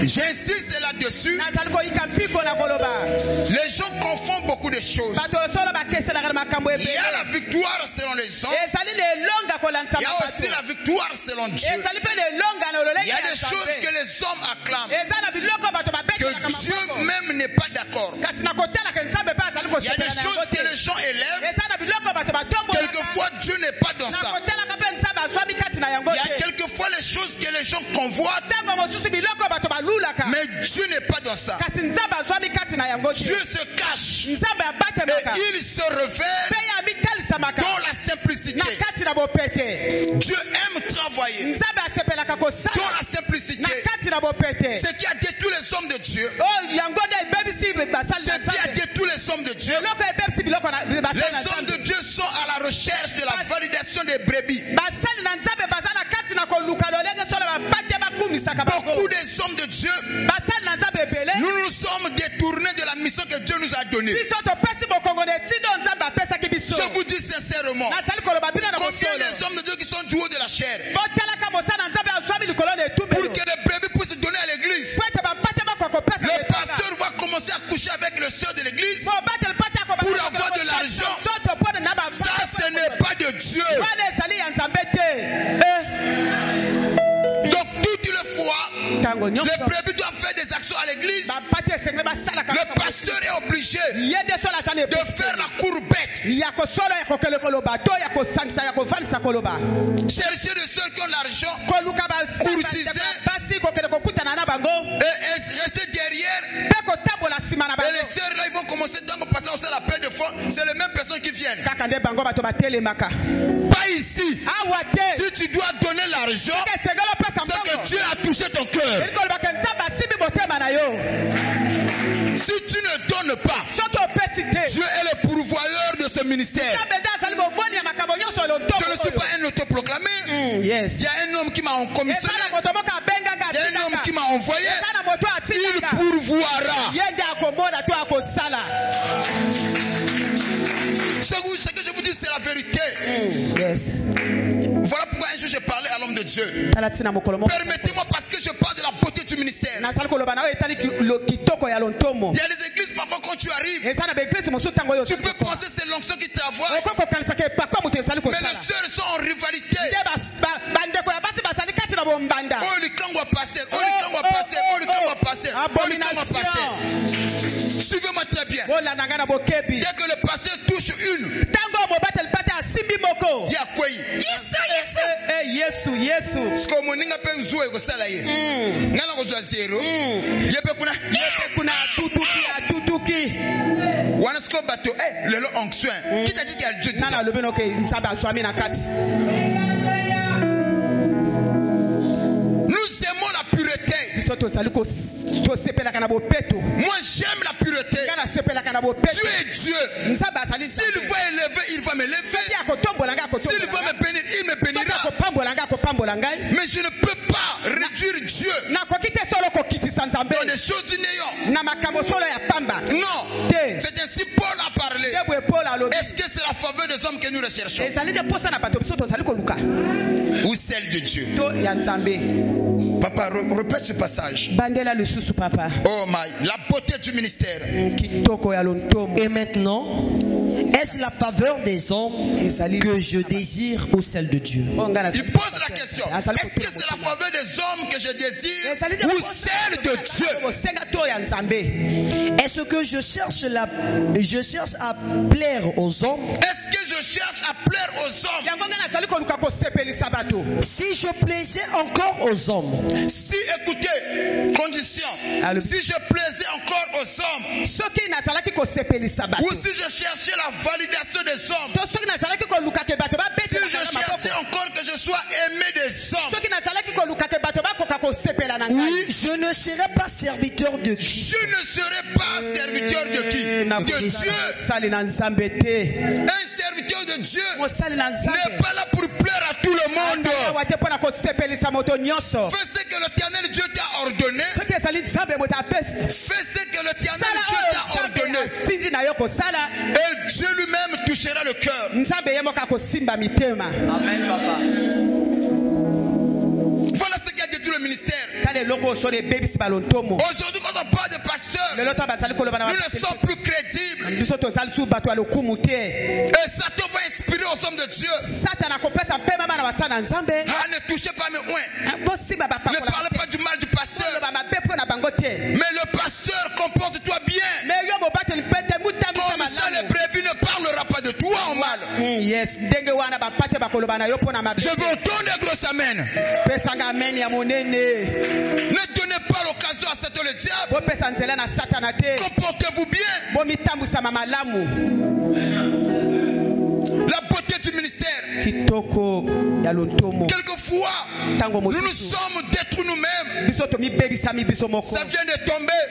J'insiste là-dessus. Les gens confondent beaucoup de choses. Il y a la victoire selon les hommes. Il y a aussi la victoire selon Dieu. Il y a des choses que les hommes acclament, que Dieu même n'est pas d'accord. Il y a des choses que les gens élèvent. Quelquefois Dieu n'est pas dans ça. Il y a quelquefois les choses que les gens convoitent, mais Dieu n'est pas dans ça. Dieu se cache et il se révèle dans la simplicité. Dieu aime travailler dans la simplicité. Ce qui a détruit les hommes de Dieu, ce qui a détruit les hommes de Dieu, les hommes de Dieu sont à la recherche de la validation des brebis. Beaucoup des hommes de Dieu, nous nous sommes détournés de la mission que Dieu nous a donnée. Je vous dis sincèrement, combien des hommes de Dieu qui sont du haut de la chair, pour que les brebis puissent donner à l'église, le pasteur va commencer à coucher avec le soeur de l'église pour avoir de l'argent. Ça, ce n'est pas de Dieu. Donc toutes les fois, les brebis doivent faire des actions à l'église. Le pasteur est obligé de faire la courbette. Chercher des soeurs qui ont l'argent, courtiser et rester derrière. Et les sœurs là, ils vont commencer donc à passer aussi la paix de foi. C'est les mêmes personnes qui viennent. Pas ici. Si tu dois donner l'argent, c'est que Dieu a touché ton cœur. Si tu ne donnes pas, Dieu est le pourvoyeur de ce ministère. Je ne suis pas un autoproclamé. Il y a un homme qui m'a commissionné. Il y a un homme qui m'a envoyé. Il pourvoira. Ce que je vous dis, c'est la vérité. Voilà pourquoi un jour j'ai parlé à l'homme de Dieu. Permettez-moi, parce que je parle de la beauté du ministère. Il y a des églises, parfois quand tu arrives, tu peux penser que c'est l'onction qui travaille, mais les sœurs sont en rivalité. Oh, le camp va passer, oh, le camp va passer, oh, le camp va passer, oh, le camp va passer. Suivez-moi très bien. Dès que le pasteur touche une, il y a quoi? Ce que mon ninga peut jouer au salaire. Nana kozwa zero. Yebe kuna tutuki. Wana sko bato le lo onction. Qui t'a dit qu'il y a Dieu? Nana lobeno ke nsaba swami na kati. Nous aimons la pureté. Moi j'aime la pureté. Dieu est Dieu. S'il va élever, il va m'élever. S'il va me bénir, il me bénira. Mais je ne peux pas réduire Dieu dans des choses du néant. Non. C'est ainsi Paul a parlé. Est-ce que c'est la faveur des hommes que nous recherchons ou celle de Dieu? Papa, répète ce passage. Oh my, la beauté du ministère. Et maintenant, est-ce la faveur des hommes que je désire ou celle de Dieu? Il pose la question. Est-ce que c'est la faveur des hommes que je désire ou celle de Dieu? Est-ce que je cherche à plaire aux hommes? Est-ce que je cherche à plaire aux hommes? Si je plaisais encore aux hommes. Si, écoutez, condition. Si je plaisais encore aux hommes, ou si je cherchais la validation des hommes, si je cherchais encore que je sois aimé des hommes, oui, je ne serai pas serviteur de qui? Je ne serai pas serviteur de qui? De Dieu. Un serviteur de Dieu n'est pas là pour plaire à tout le monde. Fais ce que l'Éternel Dieu t'a ordonné. Fais ce que l'Éternel Dieu t'a ordonné. Et Dieu lui-même touchera le cœur. Amen, papa. Voilà ce qui a détruit le ministère. Aujourd'hui, quand on parle de pasteurs, nous ne sommes plus crédibles. Et Satan va inspirer aux hommes de Dieu. Ne touchez pas mes oins. Ne parlez pas du mal du pasteur. Mais le pasteur, comporte-toi bien. Comme ça, les brebis ne parlera pas de toi en mal. Je veux entendre un gros amen. Ne donnez pas l'occasion à Satan le diable. Comportez-vous bien. La beauté du ministère. Quelquefois, nous nous sommes détruits nous-mêmes. Ça vient de tomber.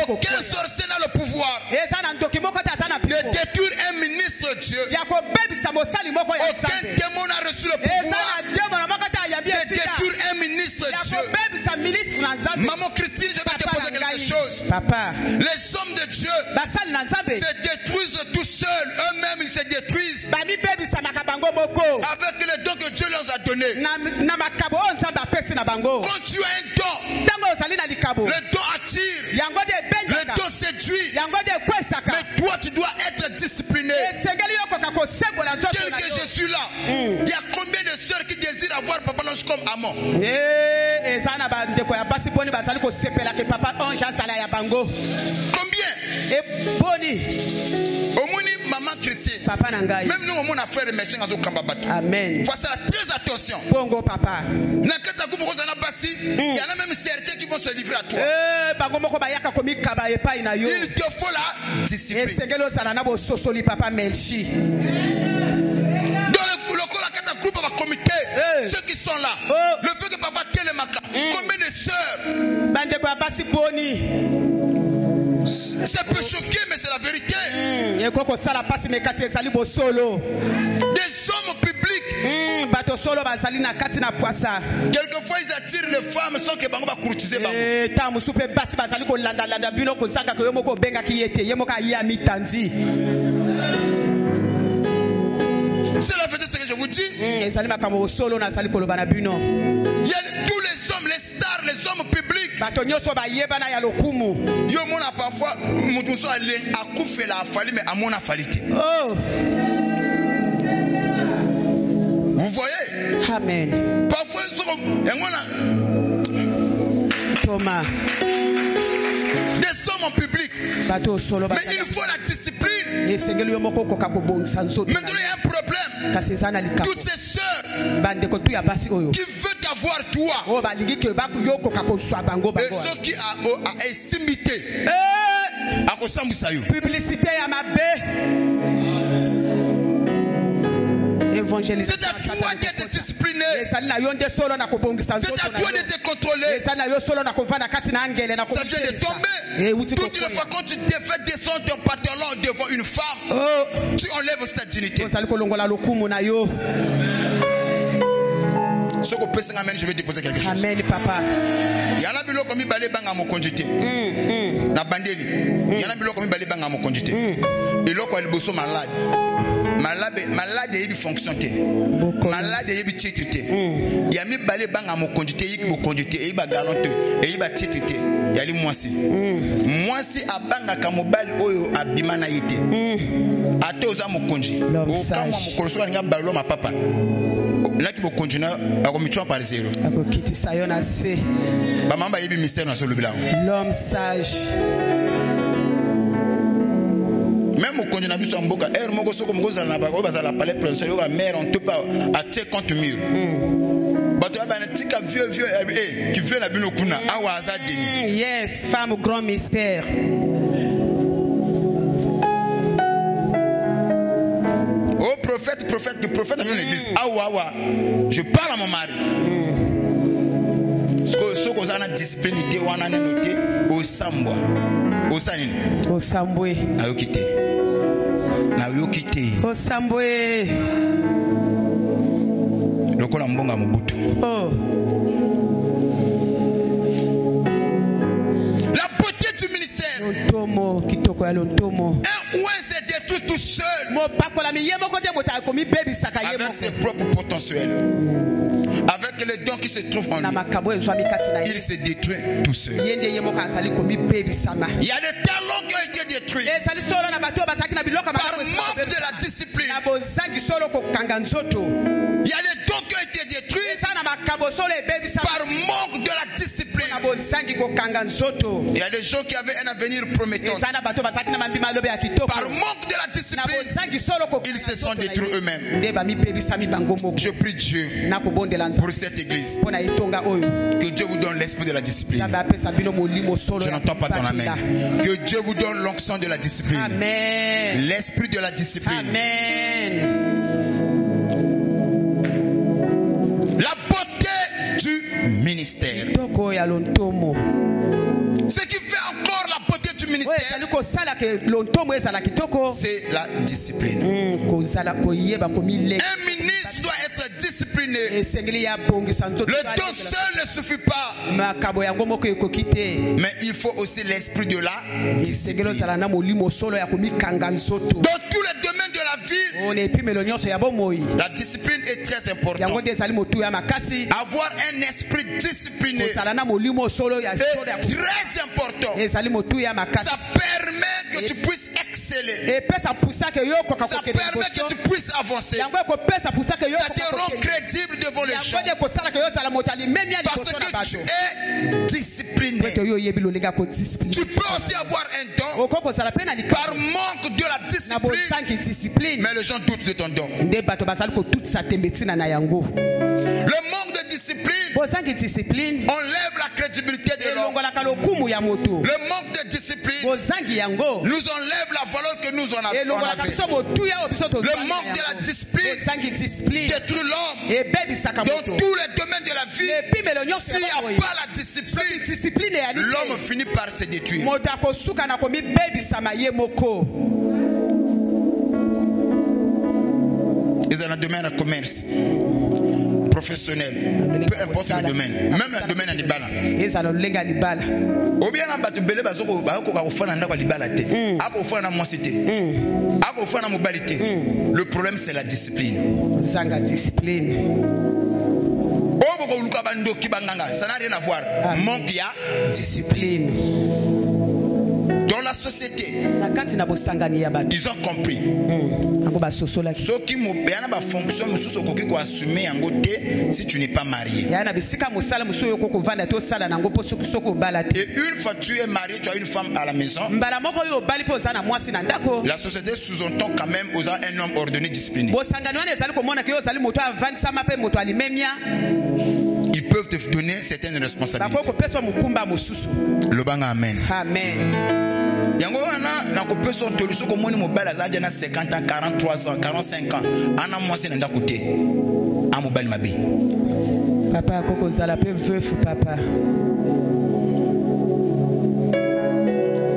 Aucun sorcier n'a le pouvoir de détruire un ministre de Dieu. Aucun démon n'a reçu le pouvoir de détruire un ministre de Dieu. Maman Christine, je vais te poser quelque chose. Les hommes de Dieu se détruisent tout seuls. Eux-mêmes, ils se détruisent avec les dons que Dieu leur a donnés. Quand tu as un don, le don attire, le don séduit. Mais toi, tu dois être discipliné. Tel que je suis là, il y a combien de sœurs qui désirent avoir Papa l'ange comme amant? Combien? Maman Christine, même nous, on a frère et méchant à Zokambabatu. Amen. Faut faire très attention. Bongo papa. Il y en a même certains qui vont se livrer à toi. Il te faut la discipline. Dans le groupe de comité, ceux qui sont là, le fait que papa télémaka, combien de sœurs? Ça peut choquer, mais c'est la vérité. Des hommes publics. Quelquefois, ils attirent les femmes sans que Bango va courtiser Bango. C'est la vérité, ce que je vous dis. Il y a tous les hommes, les stars, les hommes publics. Yo mona parfois mutuso ale akufela afali mais amona falite. Vous voyez? Amen. Parfois Thomas. Des hommes en public. Mais il faut la discipline. Maintenant il y a un problème. Toutes ces sœurs qui veulent t'avoir toi. Et ceux qui a simité. Publicité à ma baie. C'est à toi d'être discipliné. C'est à toi de te contrôler. Ça vient de tomber. Toutes les fois quand tu te fais descendre ton pantalon devant une femme, tu enlèves cette dignité. Je vais te poser quelque chose. Amen, papa. Il y en a qui ont balé bang à mon congité. Na bandeli. Il y en a qui ont balé bang à mon congité. Et là quand ils bossent malade. Malade et il fonctionne. Malade et il titre. Il y a mis balé bang à mon congité, il mon congité et il va galanter et il va titre. Il y a les moisi. Moisi a bang à kamobal oyo abimana yité. Ate oza mon congé. Au quand moi mon colosso nga balo ma papa. Là qui va continuer à commettre par zéro. L'homme sage. Même au congé n'a plus son boca. Er mogo soko mogo zala na bago bazala palais professeur yo mère on te pas à te contre mur. Bato ba na tika vieux qui veut la bino kuna awa azadini. Yes, femme au grand mystère. Oh prophète dans l'église. Awa, je parle à mon mari. Ce qu'on a discipline, on a noté au sambwa. Au sanini. Au sambwe. Na yokite. Au sambwe. Lokola mbonga mubutu. Oh. La beauté du ministère. Lontomo, kitoko ya lontomo. Ouais, c'est détruit tout seul. Avec ses propres potentiels. Avec les dons qui se trouve en lui, il se détruit tout seul. Il y a des talents qui ont été détruits par manque de la discipline. Il y a des dons qui ont été détruits par manque de la discipline. Il y a des gens qui avaient un avenir prometteur. Par manque de la discipline, ils se sont détruits eux-mêmes. Je prie Dieu pour cette église. Que Dieu vous donne l'esprit de la discipline. Je n'entends pas ton amen. Que Dieu vous donne l'onction de la discipline. L'esprit de la discipline. Amen. La beauté du ministère. Ce qui fait encore la beauté du ministère, c'est la discipline. Un ministre doit être discipliné. Le don seul ne suffit pas, mais il faut aussi l'esprit de la discipline. Dans tous les domaines de la vie, la discipline est très importante. Avoir un esprit discipliné est très important. Ça permet que tu puisses exceller. Ça permet que tu puisses avancer. Ça te rend crédible devant les gens. Parce que tu es discipliné. Tu peux aussi avoir un don par manque de la discipline. Mais les gens doutent de ton don. Le manque de discipline enlève la crédibilité de l'homme. Le manque de discipline nous enlève la valeur que nous en avons. Le manque de la discipline détruit l'homme dans tous les domaines de la vie. S'il n'y a pas la discipline, l'homme finit par se détruire. Ils ont un domaine de commerce professionnel, peu importe le domaine, même le domaine animal. Le problème c'est la discipline. Ça n'a rien à voir. Manque de discipline. Dans la société, ils ont compris. Ceux qui fonctionnent, si tu n'es pas marié. Et une fois tu es marié, tu as une femme à la maison. La société sous-entend quand même aux un homme ordonné, discipliné. Ils peuvent te donner certaines responsabilités. Le banga amen. Amen. Yango wana na kopeso toluso ko moni mobile azaje na 50 ans, 43 ans, 45 ans. Ana mwasi nenda kote. A mobile mabe. Papa koko zala pe veuf papa.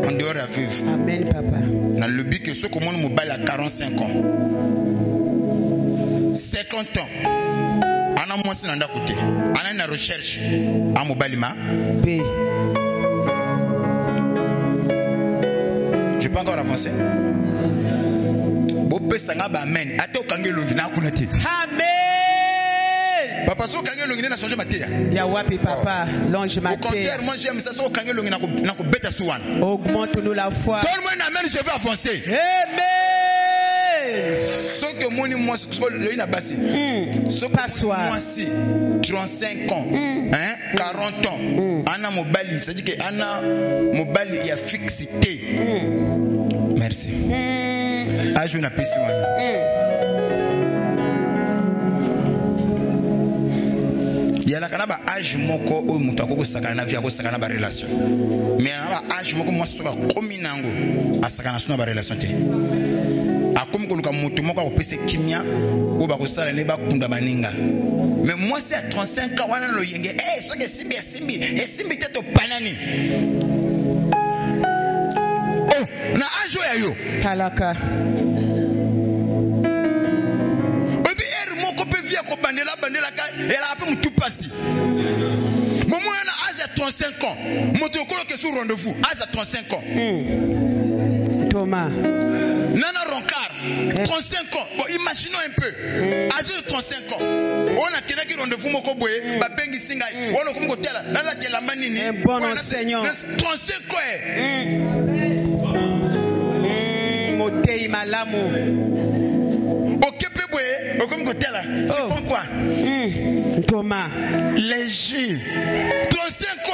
En dehors de veuve. Amen papa. Na le but que ceux ko moni mobile à 45 ans. 50 ans. Ana mwasi nenda kote. Ana na recherche a mobile ma. B. Je peux encore avancer. Amen. Amen. Papa, so kange longi na changer matéria. Ya wapi papa, longe matéria. Au contraire, moi j'aime ça, so kange longi na ko beta suwan. Augmente-nous la foi. Donne-moi un amen, je vais avancer. Amen. Ce que moi moi il na bassi. Ce que moi si 35 ans, hein, 40 ans. Ana mobile, c'est-à-dire que ana mobile il y a fixité. Merci. Âge na pesi wana. Il y a la kanaba âge moko o mutu akoko sakana na vie akoko sakana ba relation. Mais na âge moko moi so ba kominango asakana suna ba relation te. Akomi ko luka mutu moko ko pese kimia o ba ko sala ne ba kunda baninga. Mais moi c'est à 35 ans wana lo yenge so ke simbi te to panani. Oh, na âge ya yo. Talaka. Bandela elle a appelé tout passé. Maman a âge à 35 ans. Mon que sur rendez-vous, âge à 35 ans. Thomas. Nana Roncard, 35 ans. Bon, imaginons un peu. Âgé de 35 ans. On a quelqu'un qui rendez-vous mon coboé, Babengi Singai. On a comme côté là, là de la manini. Un bon enseignant. 35 ans. Motei malamu. Ok, péboué. Comme côté là. Tu prends quoi? Thomas. Léger. 35 ans.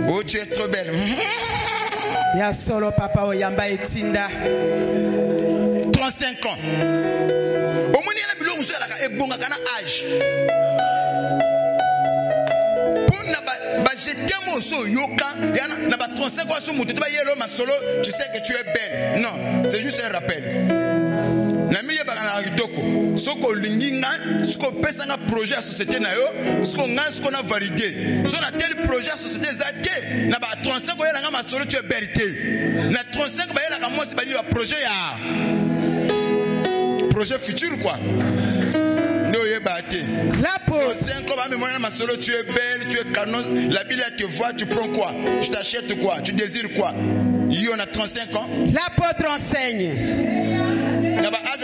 Oh, tu es trop belle. Ya solo papa oyamba etinda. 35 ans. Au moins il y a biloko so la ka ebonga kana âge. Pour na ba jeter mo so yoka yana na ba 35 ans so mutu ba yelo masolo, tu sais que tu es belle. Non, c'est juste un rappel. Na miye ba kana kitoko. Soko linginga, soko pesa nga projet à société na yo, soko nga soko na validé. So na tel projet à société zate, na ba 35 ko yela nga masolo tu es vérité. Na 35 ba yela ka moi c'est ba ni projet ya. Projet futur quoi. No ye baté. La pause. 5 ans ba me moi masolo tu es belle, tu es canon, la Bible te voit, tu prends quoi? Je t'achète quoi? Tu désires quoi? Yo on a 35 ans. L'apôtre enseigne.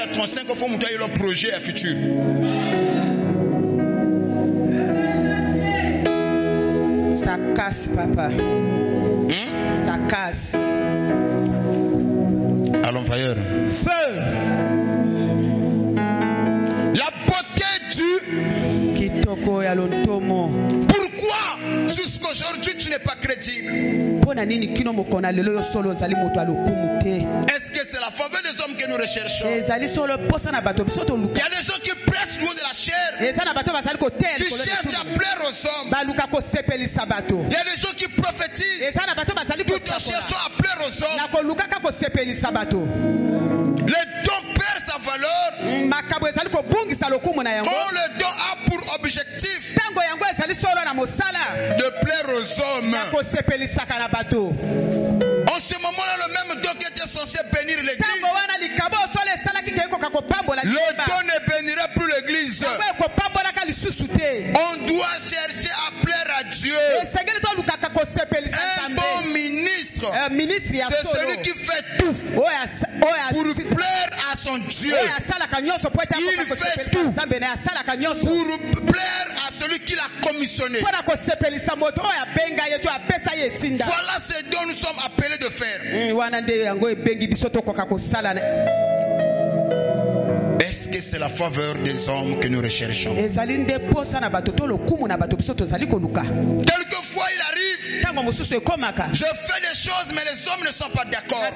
À 35 ans, il faut monter leur projet à futur. Ça casse, papa. Ça casse. Allons, ailleurs. Feu. La beauté du Kitoko Yalontomo. Pourquoi jusqu'aujourd'hui tu n'es pas crédible? Est-ce que c'est la faveur des hommes que nous recherchons? Il y a des gens qui prêchent loin de la chair, qui cherchent à plaire aux hommes. Il y a des gens qui prophétisent tout en cherchant à plaire aux hommes. Le don perd sa valeur quand le don a pour objectif de plaire aux hommes. En ce moment-là, le même don qui était censé bénir l'église, le don ne bénirait plus l'église. On doit chercher à plaire à Dieu. Un bon ministre, c'est celui qui fait tout pour plaire à son Dieu. Il fait tout pour plaire à celui qui l'a commissionné. Voilà ce dont nous sommes appelés de faire. Est-ce que c'est la faveur des hommes que nous recherchons? Quelquefois il arrive, je fais des choses mais les hommes ne sont pas d'accord. Mais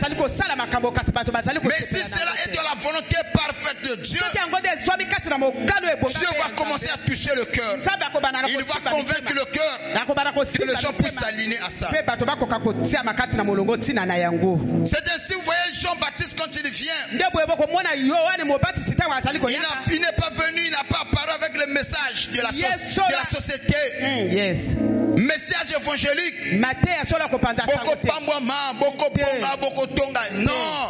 si cela est de la volonté parfaite de Dieu, Dieu va commencer à toucher le cœur. Il va convaincre le cœur que les gens puissent s'aligner à ça. C'est ainsi, vous voyez Jean-Baptiste quand il vient, il n'est pas venu, il n'a pas apparu avec le message de la société. Message évangélique. Non,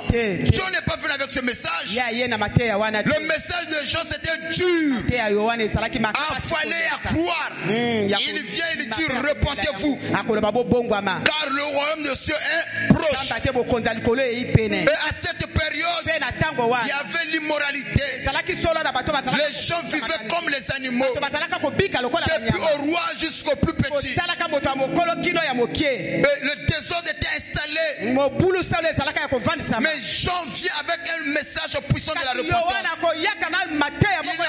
Dieu n'est pas venu avec ce message. Le message de Jean c'était dur. Affolé à croire. Il vient, il dit repentez-vous. Car le royaume de Dieu est proche. Et à cette période, il y avait l'immoralité. Les gens vivaient comme les animaux. Depuis au roi jusqu'au plus petit. Et le désordre était installé. Mais Jean vient avec un message puissant de la repentance. Il n'a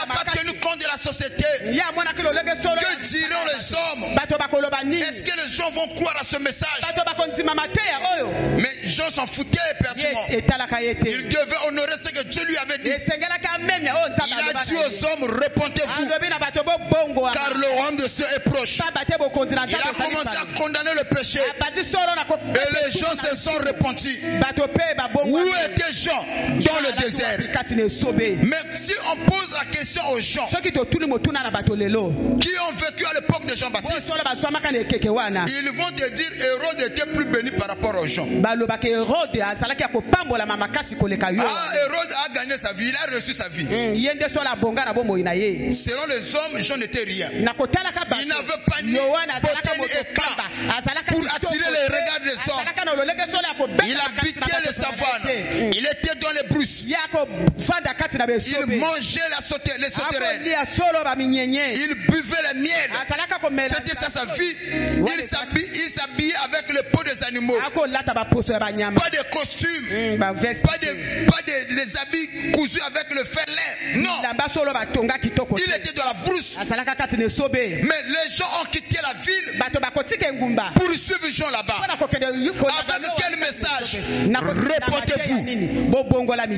pas tenu compte de la société. Que diront les hommes? Est-ce que les gens vont croire à ce message? Mais Jean s'en foutait éperdument. Il devait honorer ce que Dieu lui avait dit. Il a dit aux hommes repentez-vous car le royaume de Dieu est proche. Il a commencé à condamner le péché et les gens se sont repentis. Où était Jean? Dans le désert. Mais si on pose la question aux gens qui ont vécu à l'époque de Jean-Baptiste, ils vont te dire Hérode était plus béni par rapport aux gens. Hérode a gagné sa vie, il a reçu sa vie. Selon les hommes, Jean n'était rien. Il n'avait pas ni beauté ni éclat pour attirer les regards des hommes. Il habitait les savanes. Il était dans les brousses. Il mangeait les sauterelles. Il buvait le miel. C'était ça sa vie. Il s'habillait avec le peau des animaux. Pas de costumes. Pas des habits cousus avec le fer laid. Non. Il était dans la brousse. Mais les gens ont quitté la ville pour suivre Jean là-bas. Avec quel message? Reportez-vous.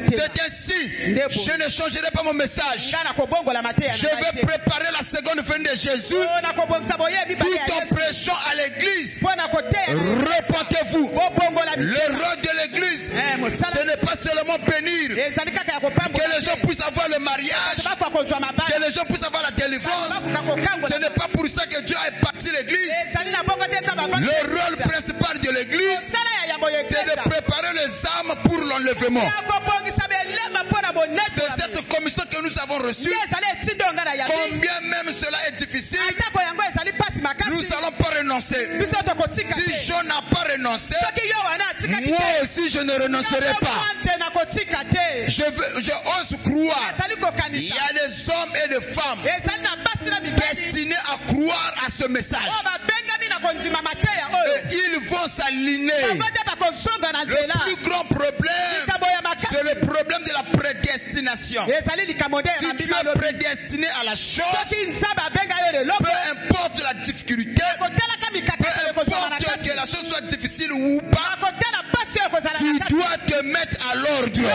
C'est ainsi. Je ne changerai pas mon message. Je vais préparer la seconde venue de Jésus tout en prêchant à l'église. Reportez-vous. Le rôle de l'église, ce n'est pas seulement bénir. Que les gens puissent avoir le mariage, que les gens puissent avoir la délivrance. Ce n'est pas pour ça que Dieu a épargné l'église. Le rôle principal de l'église, c'est de préparer les âmes pour l'enlèvement. C'est cette commission que nous avons reçue. Combien même cela est difficile, nous n'allons pas renoncer. Si Jean n'a pas renoncé, moi aussi je ne renoncerai pas. Je ose croire. Il y a des hommes et des femmes destinés à croire à ce message. Et ils vont s'aligner. Le plus grand problème, c'est le problème de la prédestination. Si tu es prédestiné à la chose, peu importe la difficulté, peu importe que la chose soit difficile ou pas, tu dois te mettre à l'ordre. Il y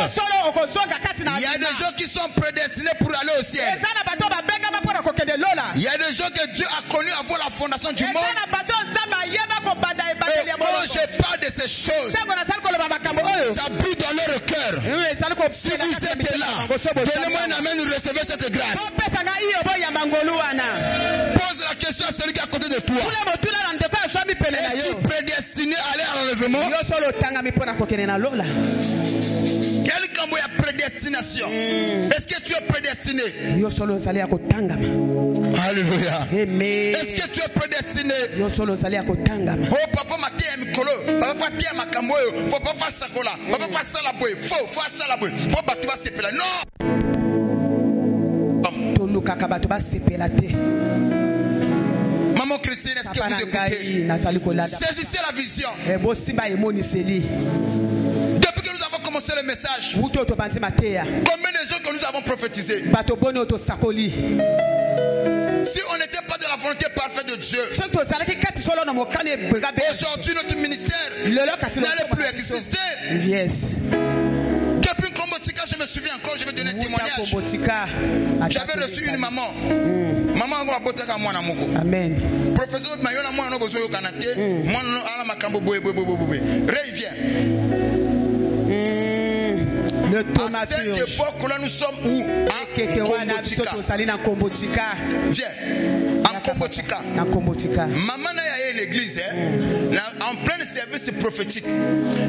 a des gens qui sont prédestinés pour aller au ciel. Il y a des gens que Dieu a connus avant la fondation du monde. Et quand je parle de ces choses, ça brille dans leur cœur. Si vous êtes là, donnez-moi un amen, recevez cette grâce. Pose la question à celui qui est à côté de toi. Es-tu prédestiné à aller à l'enlèvement? Quel cambo est prédestination? Est-ce que tu es prédestiné? Alléluia. Est-ce que tu es prédestiné? Oh papa maté mikolo, papa fatia makambo, faut pas faire ça kola, papa faire ça la boy, faut faire ça la boy, faut battre ba sepela. Non. Maman Christine, est-ce que vous écoutez? Saisissez la vision. Depuis que nous avons commencé le message, combien de gens que nous avons prophétisé? Si on n'était pas de la volonté parfaite de Dieu, aujourd'hui notre ministère n'allait plus exister. Yes. Depuis Kombotika, je me souviens encore, je vais donner un témoignage. J'avais reçu une maman. Maman a botaka mwana moko. Amen. Professeur Mayona mwana bozo yo kanate, mwana ala makambo boye. Revient. À cette époque-là, nous sommes où? Kombotika. Viens. En Kombotika. Maman n'a pas l'église, en plein service prophétique.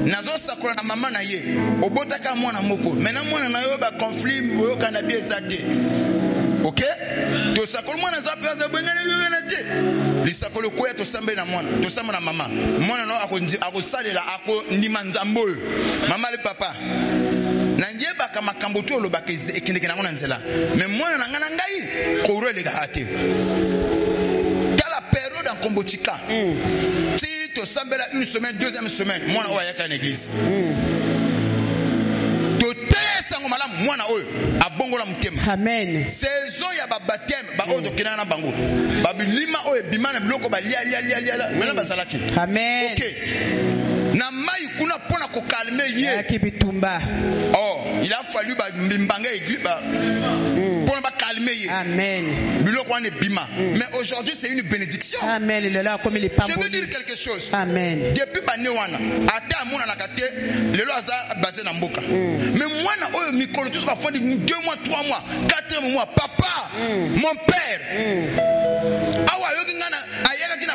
Nazo sakura maman na ye. Obotaka mwana moko. Maintenant mwana na yo ba conflit yo kanabi ezate. OK? To sakura mwana za pesa bengana yo na te. Lisakolo ko to sambe na mwana. To samba na mama. Mwana no akosalela ako ndima nzambo. Mama le papa. Nanjeba kama kamboto lo bakeze ekendeke na ngona nzela. Mais mwana na ngana ngai ko le gahate. La période en Kombotika. Si tu sembles une semaine, deuxième semaine, moi on va y aller à l'église. Amen. Saison ya ba baptême ba odo kinana bango. Ba bilima o ebimana bloko ba lia. Mena ba salaki. Amen. OK. Na mai kuna pona ko calmer ye. Kibitumba. Oh, il a fallu ba mbanga église ba pour ba calmer ye. Amen. Biloko ane bima. Mais aujourd'hui c'est une bénédiction. Amen. Je veux dire quelque chose. Amen. Depuis ba ne wana ata mona na kate lelo aza basé na mboka. Mais mwana oyo mikolo tout va faire 2 mois, 3 mois, 4 mois, papa, mon père. Awa yo ngana ayaka kina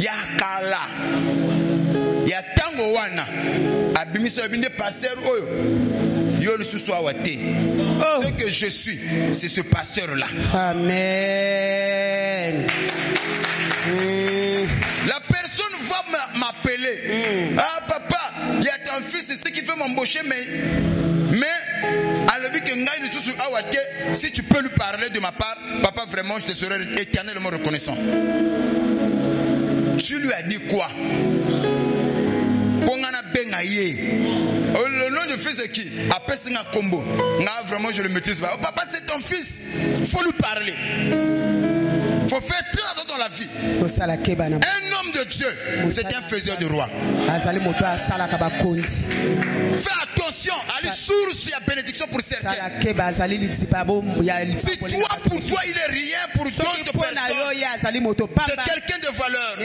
ya kala ya tango wana abimiso binde pasteur oyo yo le sous awate. Ce que je suis, c'est ce pasteur là. Amen. La personne va m'appeler. Ah papa, il y a ton fils, c'est ce qui fait m'embaucher, mais à l'objet que ngai le sous awate, si tu peux lui parler de ma part, papa vraiment je te serai éternellement reconnaissant. Tu lui as dit quoi? Le nom du fils c'est qui? Après c'est un combo. Vraiment je le maîtrise pas. Oh, papa c'est ton fils. Il faut lui parler. Il faut faire très attention dans la vie. Un homme de Dieu, c'est un faiseur de roi. Fais attention à la source et à la bénédiction pour certains. Si toi pour toi il est rien, pour d'autres personnes c'est quelqu'un de valeur.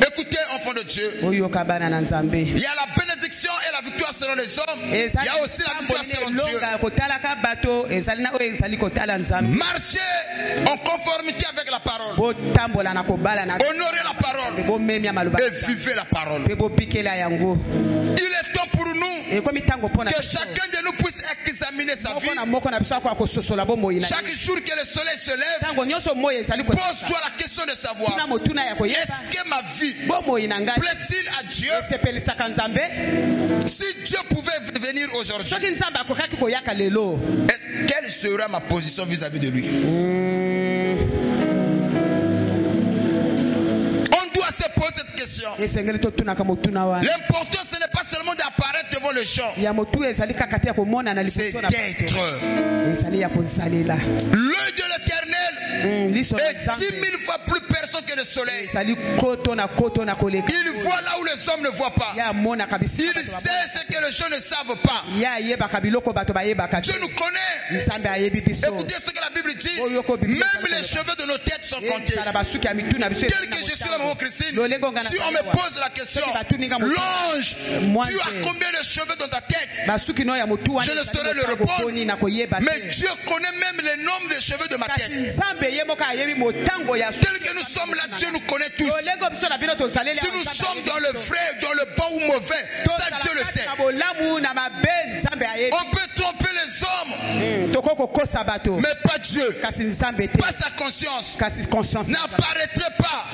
Écoutez, enfants de Dieu, il y a la bénédiction et la victoire selon les hommes. Il y a aussi la victoire selon Dieu. Marchez en conformité avec la parole. Honorez la parole. Et vivez la parole. Il est temps pour nous que chacun de nous puisse examiner sa vie. Chaque jour que le soleil se lève, pose-toi la question de savoir: est-ce que ma vie plaît-il à Dieu? Si Dieu pouvait venir aujourd'hui, quelle sera ma position vis-à-vis de lui? On doit se poser cette question. L'important ce n'est pas seulement d'apparaître devant les gens, c'est d'être. L'œil de l'Éternel est 10 000 fois plus perçant que le soleil. Il voit là où les hommes ne voient pas. Il sait ce que les gens ne savent pas. Dieu nous connaît. Écoutez ce que la Bible dit. Même les cheveux de nos têtes sont comptés. Tel que je suis là, maman Christine, si on me pose la question, l'ange, tu as combien de cheveux dans ta tête? Je ne saurais le répondre. Mais Dieu connaît même le nombre de cheveux de ma tête. Tel que nous sommes là, Dieu nous connaît tous. Si nous sommes dans le vrai, dans le bon ou mauvais, ça Dieu le sait. On peut tromper les hommes, mais pas Dieu. Pas sa conscience. N'apparaîtrait pas.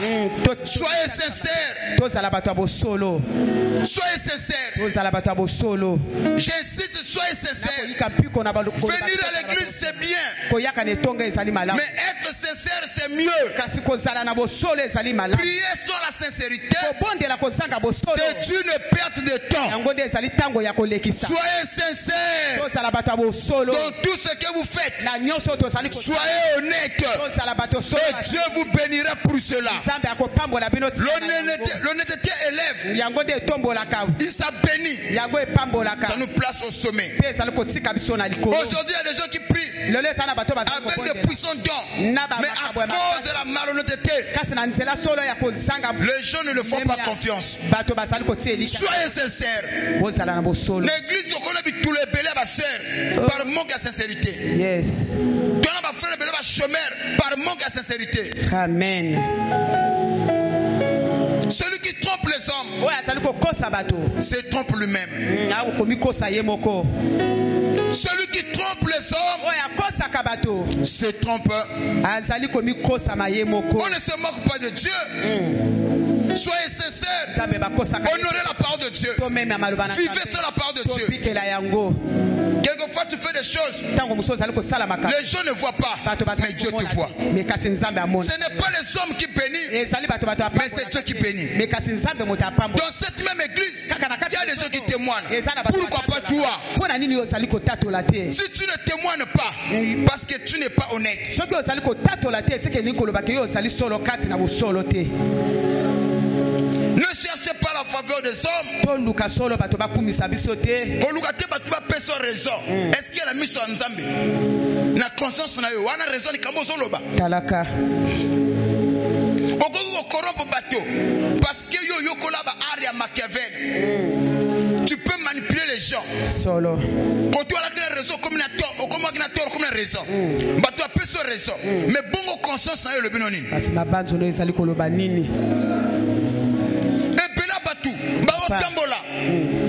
Soyez sincères. Soyez sincères. J'insiste, soyez sincères. Venir à l'église c'est bien, mais être sincère c'est mieux. Prier sans la sincérité, c'est une perte de temps. Soyez sincères dans tout ce que vous faites. Soyez honnêtes et Dieu vous bénira pour cela. L'honnêteté élève, il s'abénit, ça nous place au sommet. Aujourd'hui il y a des gens qui prient avec de puissants dons, mais à cause de la malhonnêteté, les gens ne le font pas confiance. Soyez sincères. L'église ne connaît plus tous les bélés ma soeur par manque de sincérité. Yes. Par manque de sincérité. Amen. Celui qui trompe les hommes se trompe lui-même. Celui qui trompe les hommes se trompe. On ne se moque pas de Dieu. Soyez sincères. Honorez la parole de Dieu. Vivez sur la parole de Dieu. Quelquefois tu fais des choses, les gens ne voient pas, mais Dieu te voit. Ce n'est pas les hommes qui bénissent, mais c'est Dieu qui bénit. Dans cette même église, il y a des gens qui témoignent. Pourquoi pas toi? Si tu ne témoignes pas, parce que tu n'es pas honnête. Ne cherchez pas la faveur des hommes. Raison. Est-ce qu'il y a la mission en Zambie? La conscience n'a eu. On a raison de Kamozoloba. Talaka. Parce que yo kolaba aria Machiavel. Tu peux manipuler les gens. Solo. Quand tu as la raison, comme raison. Bato a plus raison. Mais bon conscience na yo le binoni. Kasi mabanzo no ezali koloba nini. Ebela batu, ba otambola.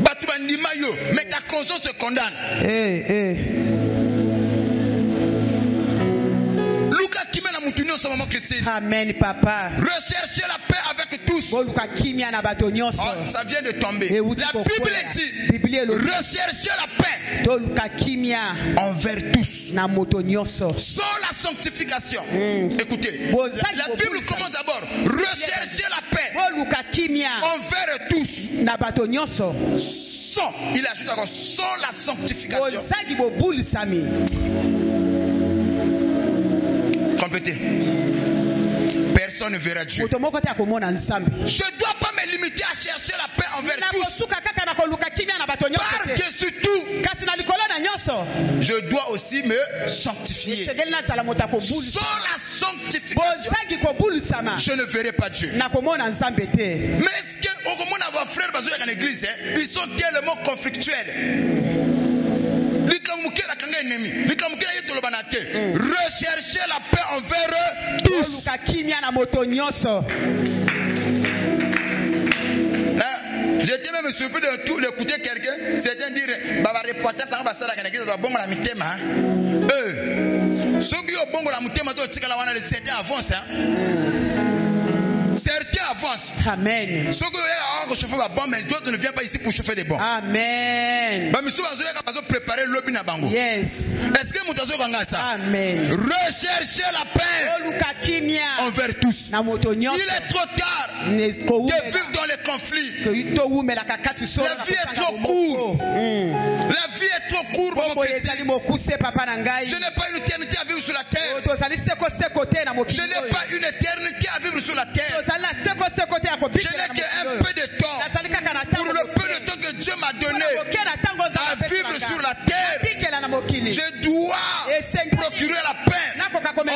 Batu bandima yo, mais ta conscience te condamne. Lucas qui mène à Moutounion ce moment Christine. Amen papa. Recherchez la paix avec tous. Oh, ça vient de tomber. La Bible dit recherchez la paix envers tous sans la sanctification. Écoutez, la Bible commence d'abord. Recherchez la paix envers tous sans, il ajoute encore sans la sanctification. Complétez. Personne ne verra Dieu. Je ne dois pas me limiter à chercher la paix envers tous. Par-dessus tout, je dois aussi me sanctifier. Sans la sanctification, je ne verrai pas Dieu. Mais est-ce que nos frères dans l'église, ils sont tellement conflictuels? Recherchez la paix envers tous. J'étais même surpris d'écouter quelqu'un. Certains dire Baba reporter ça va la l'église va bon la mitema. Ceux qui ont bon la mitema to tika la wana certains avancent. Certains avancent. Amen. Ceux qui ont chauffer la bombe, mais d'autres ne viennent pas ici pour chauffer des bombes. Amen. Préparer l'objet na bango. Yes. Est-ce que mutazo kanga ça? Amen. Recherchez la paix envers tous. Il est trop tard de vivre dans les conflits. La vie est trop courte. La vie est trop courte pour mon Christ. Je n'ai pas une éternité à vivre sur la terre. Je n'ai pas une éternité à vivre sur la terre. Je n'ai qu'un peu de temps. Pour le peu de temps que Dieu m'a donné à vivre sur la terre, je dois procurer la paix envers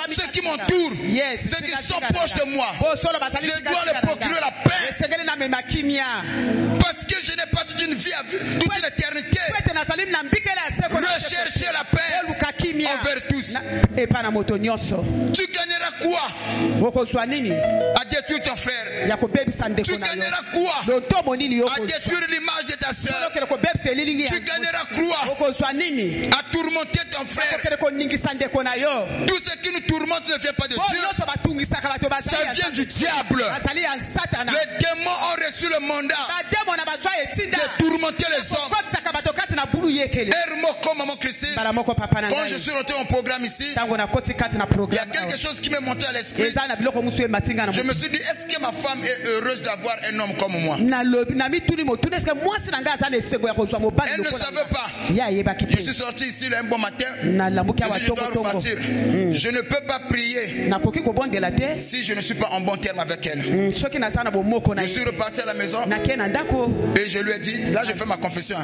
ceux qui m'entourent, ceux qui sont proches de moi. Je dois leur procurer la paix parce que je n'ai pas toute une vie à vivre, toute une éternité. Rechercher la paix envers tous. Tu gagneras quoi à détruire ton frère? Tu gagneras quoi à détruire l'image de ta soeur? Tu gagneras quoi à tourmenter ton frère? Tout ce qui nous tourmente ne vient pas de Dieu. Ça vient du diable. Les démons ont reçu le mandat de tourmenter les hommes. Quand je suis rentré en programme ici, il y a quelque chose qui m'est monté à l'esprit. Je me suis dit, est-ce que ma femme est heureuse d'avoir un homme comme moi? Elle ne savait pas. Je suis sorti ici un bon matin. Je dois repartir. Je ne peux pas prier si je ne suis pas en bon terme avec elle. Je suis reparti à la maison et je lui ai dit, là je fais ma confession.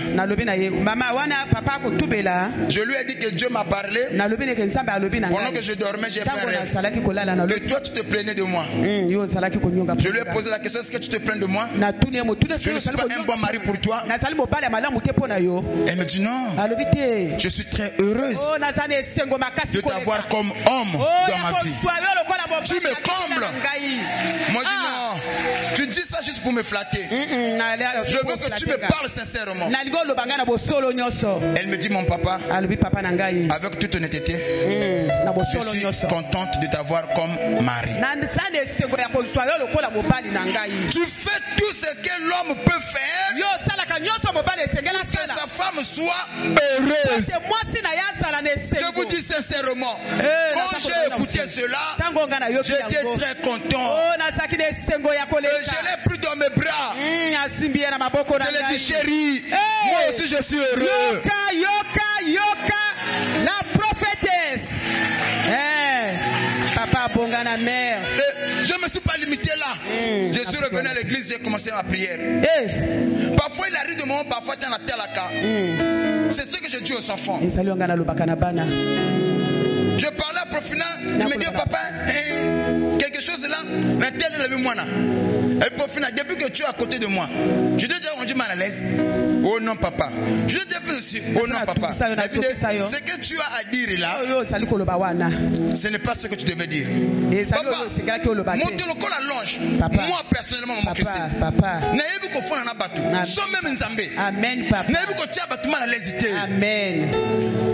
Je lui ai dit que Dieu m'a parlé. Pendant que je dormais, j'ai fait un rêve. Que toi tu te plaignais de moi. Je lui ai posé la question, est-ce que tu te plains de moi? Je ne suis pas un bon mari pour toi. Elle me dit non. Je suis très heureuse de t'avoir comme homme dans ma vie. Tu me combles. Moi je dis non. Tu dis ça juste pour me flatter. Je veux que tu me parles sincèrement. Elle me dit mon papa, avec toute honnêteté, je suis contente de t'avoir comme mari. Tu fais tout ce que l'homme peut faire pour que sa femme soit heureuse. Je vous dis sincèrement, quand j'ai écouté cela, j'étais très content. Je l'ai pris dans mes bras. Je l'ai dit chérie, moi aussi je suis heureux. Yoka, la prophétesse. Papa Bongana mère. Je ne me suis pas limité là. Je suis revenu à l'église, j'ai commencé ma prière. Parfois il arrive de moments, parfois tu es en tel cas. C'est ce que je dis aux enfants. Je parlais à Profina, il me dit papa, quelque chose là, Depuis que tu es à côté de moi, je t'ai déjà rendu mal à l'aise. Oh non, papa. Je t'ai déjà fait aussi. Oh non, papa. Ce que tu as à dire là, ce n'est pas ce que tu devais dire. Papa, mon téléphone la longe. Moi, personnellement, mon Christ. Papa. Amen, papa. Amen.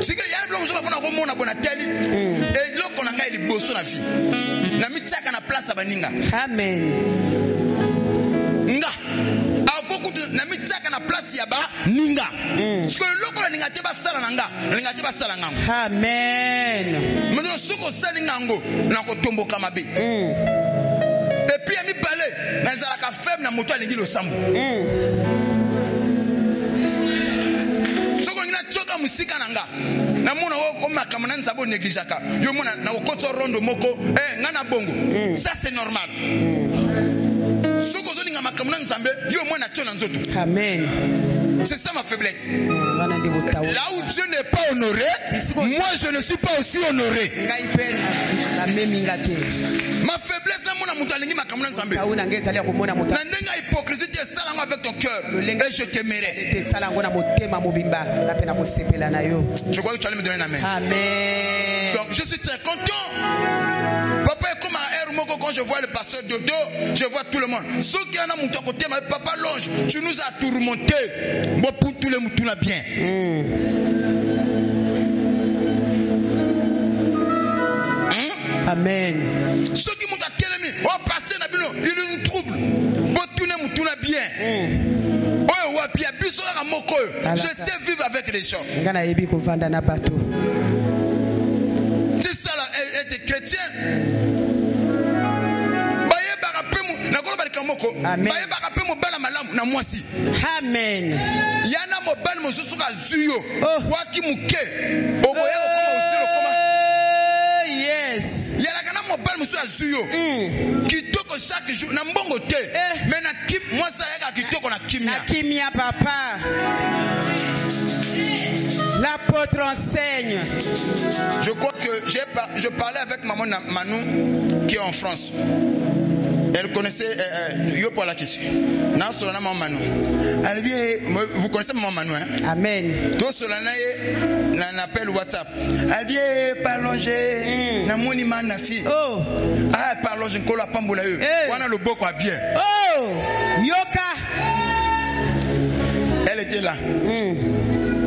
C'est que y'a des gens qui font un bon atelier. Et là, on a les bosses na vie. Na mi tchaka na place à baninga. Amen. Nga. Avant que na mi tchaka na place ya ba ninga. Parce que loko na ninga te ba sala nanga. Ninga te ba sala ngango. Amen. Maintenant ce qu'on sala ngango na ko tombo kamabe. Et puis ami balé na zalaka faible na moto alingi lo sambo. Musika nanga na mona ko makamana nzabo neglijaka yo mona na ko rondo moko ngana bongo ça c'est normal soko zo linga makamana nzambe yo mona tona nzoto. Amen. C'est ça ma faiblesse. Là où Dieu n'est pas honoré, moi je ne suis pas aussi honoré. Ma faiblesse na mona mutu alingi makamana nzambe na ndenga hypocrisie de ça avec ton cœur et je t'aimerai. Je crois que tu allais me donner un amen. Amen. Donc je suis très content. Papa est comme un air moko quand je vois le pasteur Dodo, je vois tout le monde. Ceux qui en ont mon côté, papa Longe, tu nous as tourmenté. Bon pour tous les moutons là bien. Amen. Ceux qui m'ont télé, oh pasteur Nabino, il nous trouble. Bon tous les moutons là bien. Je sais vivre avec les gens. C'est ça là, être chrétien. Amen. Amen. Yana mobile mosusu ka zuyo. Waki muke. Oboya okoma osilo koma. Yes. Yana kana mobile mosusu azuyo. Kitoko chaque jour na mbongo te. Mais na kim moi ça yaka kitoko na kimia. Na kimia papa. L'apôtre enseigne. Je crois que je parlais avec maman Manou qui est en France. Elle connaissait Yopo Lakis. Vous connaissez maman Manou, hein? Amen. Tout cela n'a appel WhatsApp. Elle vient parlonger. Namoni manafi. Oh. Ah parlonger kola pambola eux. Wana le boko a bien. Oh. Yoka. Elle était là.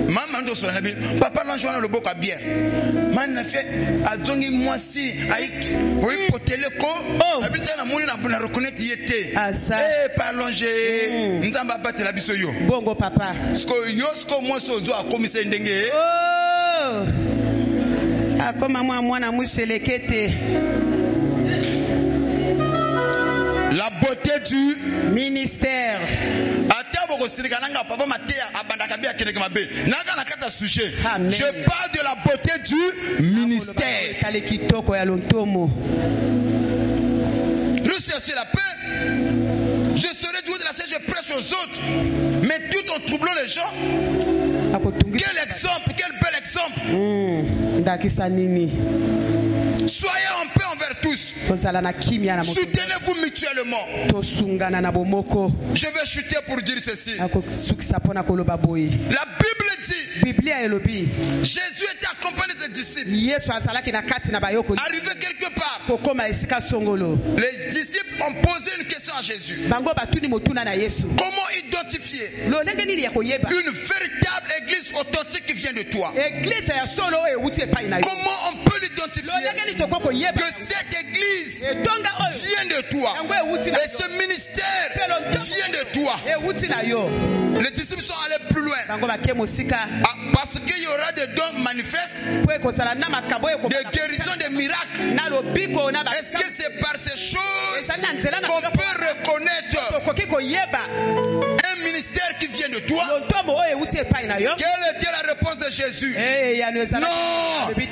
Maman do sur la Bible. Papa non joindre le boko a bien. Man na fait a donné moi si aïk. Oui potele ko. La Bible na moni na reconnaître yete. Eh parlonger. Nzamba battre la biso yo. Bongo papa. Sko yo sko moi sozo a commissaire ndenge. Oh. A comme moi na muselekete. La beauté du ministère. Je parle de la beauté du ministère. Nous cherchons la paix. Je serai doué de la scène, je prêche aux autres. Mais tout en troublant les gens. Quel exemple, quel bel exemple. Soyez en paix envers tous. Soutenez-vous mutuellement. Je vais chuter pour dire ceci. La Bible dit Jésus était accompagné de ses disciples. Arrivé quelque part, les disciples ont posé une question à Jésus. Comment identifier une véritable église authentique qui vient de toi? Comment on peut l'identifier que cette église vient de toi et ce ministère vient de toi? Les disciples sont allés plus loin parce qu'il y aura des dons manifestes, des guérisons, des miracles. Est-ce que c'est par ces choses qu'on peut reconnaître un ministère qui vient de toi? Quelle était la réponse de Jésus? Non,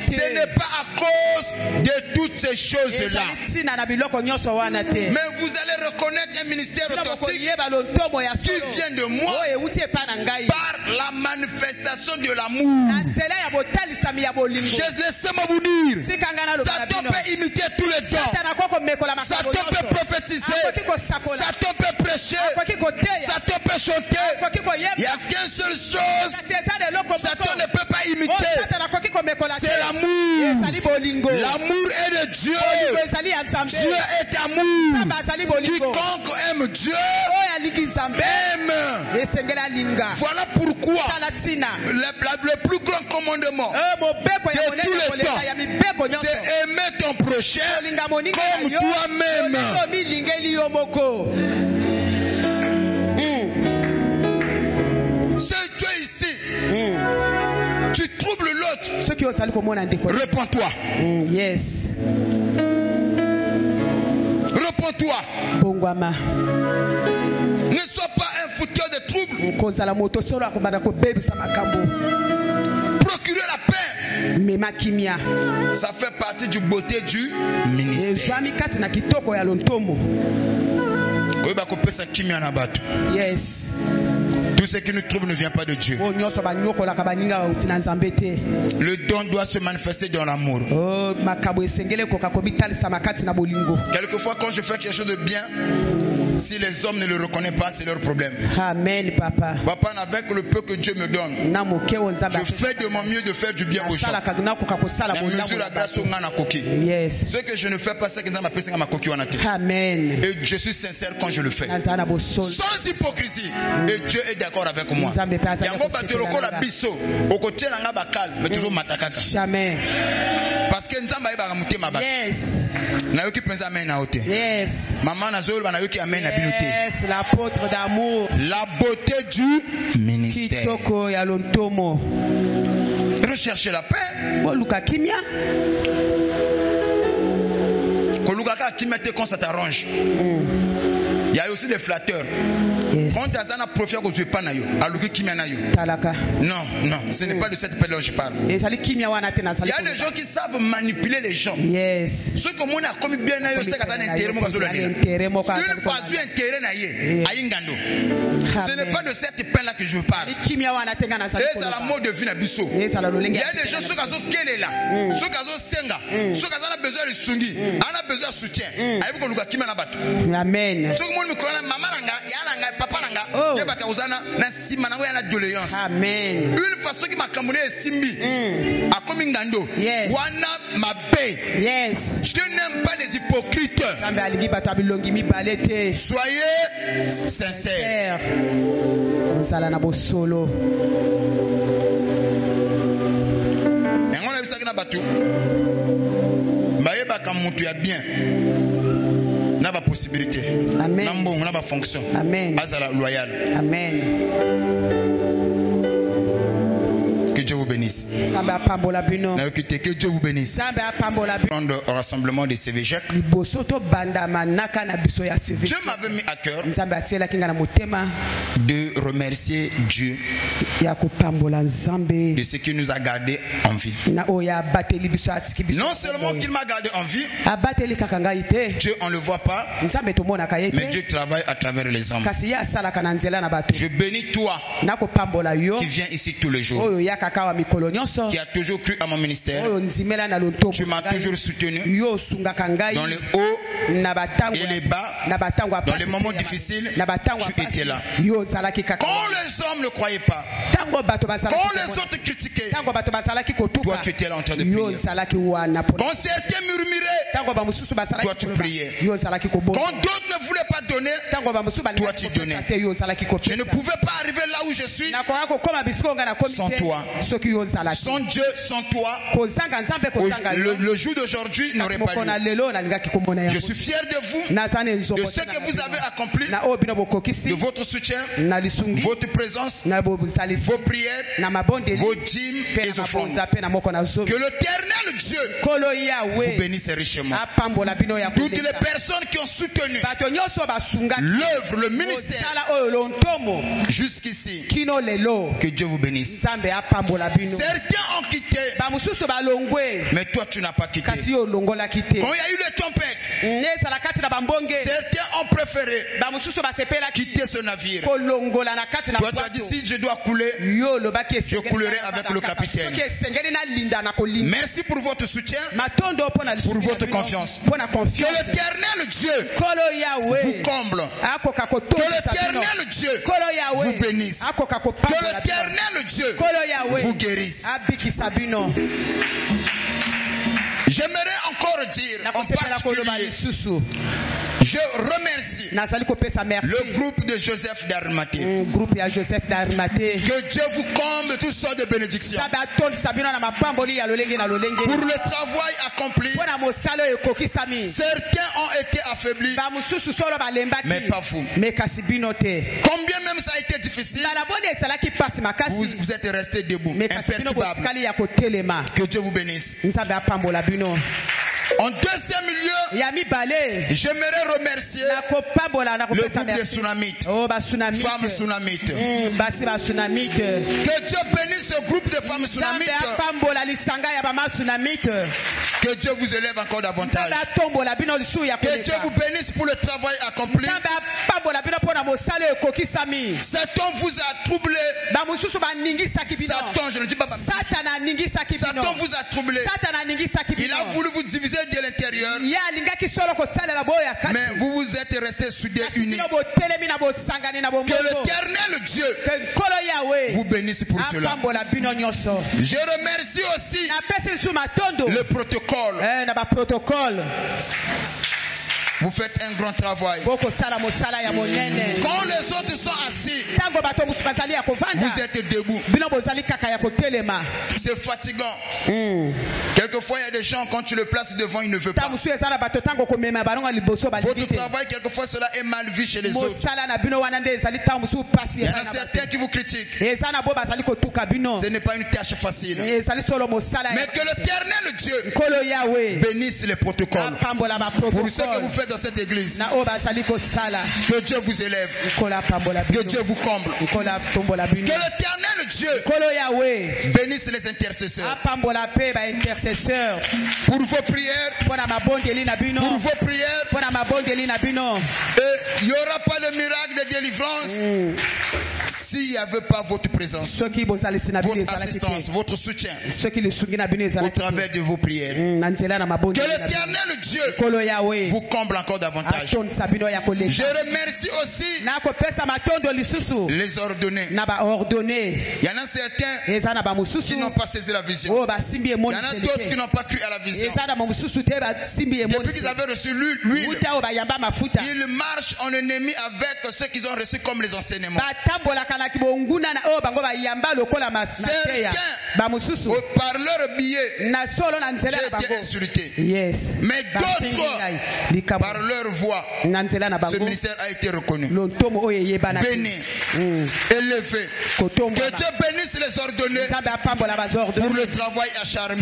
ce n'est pas à cause de toutes ces choses-là. Mais vous allez reconnaître un ministère authentique qui vient de moi par la manifestation de l'amour. Laissez-moi vous dire, Satan peut imiter tous les dons. Satan peut prophétiser. Satan peut prêcher. Satan peut chanter. Il n'y a qu'une seule chose Satan ne peut pas imiter. C'est l'amour. L'amour est de Dieu. Dieu est amour. Quiconque aime Dieu aime. Voilà pourquoi le plus grand commandement de tous les temps, c'est aimer ton prochain comme toi-même. C'est Dieu ici. Tu troubles l'autre. Réponds-toi. Yes. Réponds-toi. Ne sois pas un fouteur de troubles. Procurer la paix. Ça fait partie du beauté du ministère. Yes. Tout ce qui nous trouve ne vient pas de Dieu. Le don doit se manifester dans l'amour. Quelquefois, quand je fais quelque chose de bien, si les hommes ne le reconnaissent pas, c'est leur problème. Amen, papa. Papa, avec le peu que Dieu me donne, je fais de mon mieux de faire du bien aux gens. Yes. Ce que je ne fais pas, c'est que Amen. et je suis sincère quand je le fais. Sans hypocrisie. Et Dieu est d'accord avec moi. Jamais. Parce que yes. Yes. Yes, l'apôtre d'amour. La beauté du ministère. Recherchez la paix. Quand ça t'arrange. Il y a aussi des flatteurs. Yes. Non, non, ce n'est pas de cette paix dont je parle. Il y a des gens qui savent manipuler les gens. Yes. Ceux que moi a commis bien, une fois ce n'est pas de cette paix-là que je parle. Et c'est la mode de vie na biso. Il y a des gens ceux qui sont là, ceux qui sont senga, ceux qui ont besoin de sungi, on a besoin de soutien. Amen. Amen. Une façon qui m'a camouné simbi a comme ngando. Wana mabe. Yes. Je n'aime pas les hypocrites. Soyez sincères. Solo. Et on a vu ça qui n'a pas tout. Maye baka mutu ya bien. N'a pas possibilité. Amen. N'a pas fonction. Amen. Azala loyal. Amen. Que Dieu vous bénisse. Que Dieu vous bénisse. Prendre au rassemblement des CVGEC. Dieu m'avait mis à cœur de remercier Dieu de ce qu'il nous a gardé en vie. Non seulement qu'il m'a gardé en vie, Dieu on ne le voit pas, mais Dieu travaille à travers les hommes. Je bénis toi qui viens ici tous les jours, qui a toujours cru à mon ministère. Tu m'as toujours soutenu dans les hauts et les bas, dans les moments difficiles. Tu étais là. Quand les hommes ne croyaient pas, quand les autres critiquaient, toi tu étais là en train de prier. Quand certains murmuraient, toi tu priais. Quand d'autres ne voulaient pas donner, toi tu donnais. Je ne pouvais pas arriver là où je suis sans toi. Sans Dieu, sans toi, le jour d'aujourd'hui n'aurait pas lieu. Je suis fier de vous, de ce que vous avez accompli, de votre soutien, votre présence, vos prières, vos dîmes, dîmes et offrandes. Que l'Éternel Dieu vous bénisse richement. Toutes les personnes qui ont soutenu l'œuvre, le ministère jusqu'ici, que Dieu vous bénisse. Certains ont quitté, mais toi tu n'as pas quitté. Quand il y a eu les tempêtes, certains ont préféré quitter ce navire. Toi tu as dit, si je dois couler, je coulerai avec le capitaine. Merci pour votre soutien, pour votre confiance. Que l'Éternel Dieu vous comble. Que l'Éternel Dieu vous bénisse. Que l'Éternel Dieu vous guérisse. J'aimerais encore dire en particulier, je remercie le groupe de Joseph d'Arimathée. Que Dieu vous comble toutes sortes de bénédictions. Pour le travail accompli, certains ont été affaiblis, mais pas vous. Combien même ça a été difficile, vous êtes restés debout, imperturbables. Que Dieu vous bénisse. En deuxième lieu, j'aimerais remercier le groupe des Tsunamites, femmes Tsunamites. Que Dieu bénisse ce groupe de femmes Tsunamites. Que Dieu vous élève encore davantage. Que Dieu vous bénisse pour le travail accompli. Satan vous a troublé. Satan, je ne dis pas Satan vous a troublé. Il a voulu vous diviser de l'intérieur, mais vous vous êtes restés soudés, unis. Que l'Éternel Dieu vous bénisse pour cela. Je remercie aussi le protocole. Vous faites un grand travail. Quand les autres sont assis, vous êtes debout. C'est fatigant. Quelquefois, il y a des gens, quand tu le places devant, ils ne veulent pas. Votre travail, quelquefois, cela est mal vu chez les autres. Il y en a certains qui vous critiquent. Ce n'est pas une tâche facile. Mais que l'Éternel Dieu bénisse les protocoles. Pour ce que vous faites dans cette église, que Dieu vous élève, que Dieu vous comble, que l'Éternel Dieu bénisse les intercesseurs pour vos prières, et il n'y aura pas de miracle de délivrance s'il n'y avait pas votre présence, votre assistance, votre soutien au travers de vos prières. Que l'Éternel Dieu vous comble encore davantage. Je remercie aussi les ordonnés. Il y en a certains qui n'ont pas saisi la vision. Il y en a d'autres qui n'ont pas cru à la vision. Depuis qu'ils avaient reçu l'huile, ils marchent en ennemi avec ceux qu'ils ont reçus comme les enseignements. Certains, par leur billet, j'ai été insulté. Mais d'autres, par leur voix, ce ministère a été reconnu, béni, élevé. Que Dieu bénisse les ordonnés pour le travail acharné,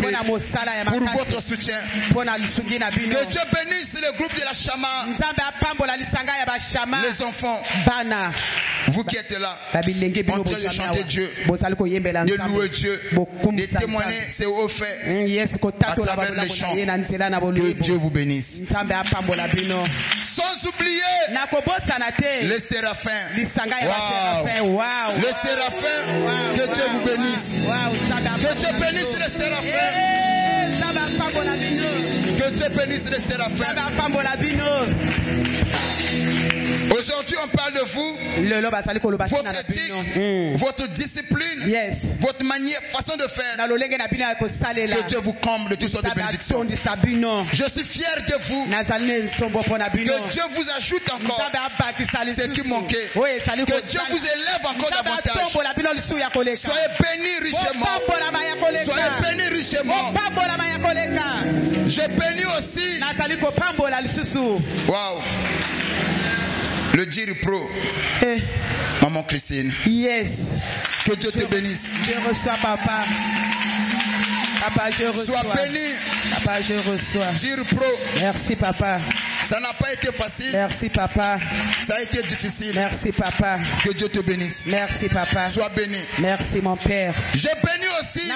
pour votre soutien. Que Dieu bénisse le groupe de la Chama, les enfants, vous qui êtes là, en train de chanter Dieu, de louer Dieu, de témoigner ses hauts faits à travers les chants. Que Dieu vous bénisse. Sans oublier les séraphins. Wow. Les séraphins, que Dieu vous bénisse. Que Dieu bénisse les séraphins. Que Dieu bénisse les séraphins. Aujourd'hui, on parle de vous, votre éthique, votre discipline, votre manière, façon de faire. Que Dieu vous comble de toutes sortes de bénédictions. Je suis fier de vous. Que Dieu vous ajoute encore ce qui manquait. Que Dieu vous élève encore davantage. Soyez bénis richement. Soyez bénis richement. Je bénis aussi. Wow. Le Jiri Pro. Maman Christine. Yes. Que Dieu te bénisse. Je reçois, papa. Papa, je reçois. Sois béni. Papa, je reçois. Dire pro. Merci, papa. Ça n'a pas été facile. Merci, papa. Ça a été difficile. Merci, papa. Que Dieu te bénisse. Merci, papa. Sois béni. Merci, mon père. Je bénis aussi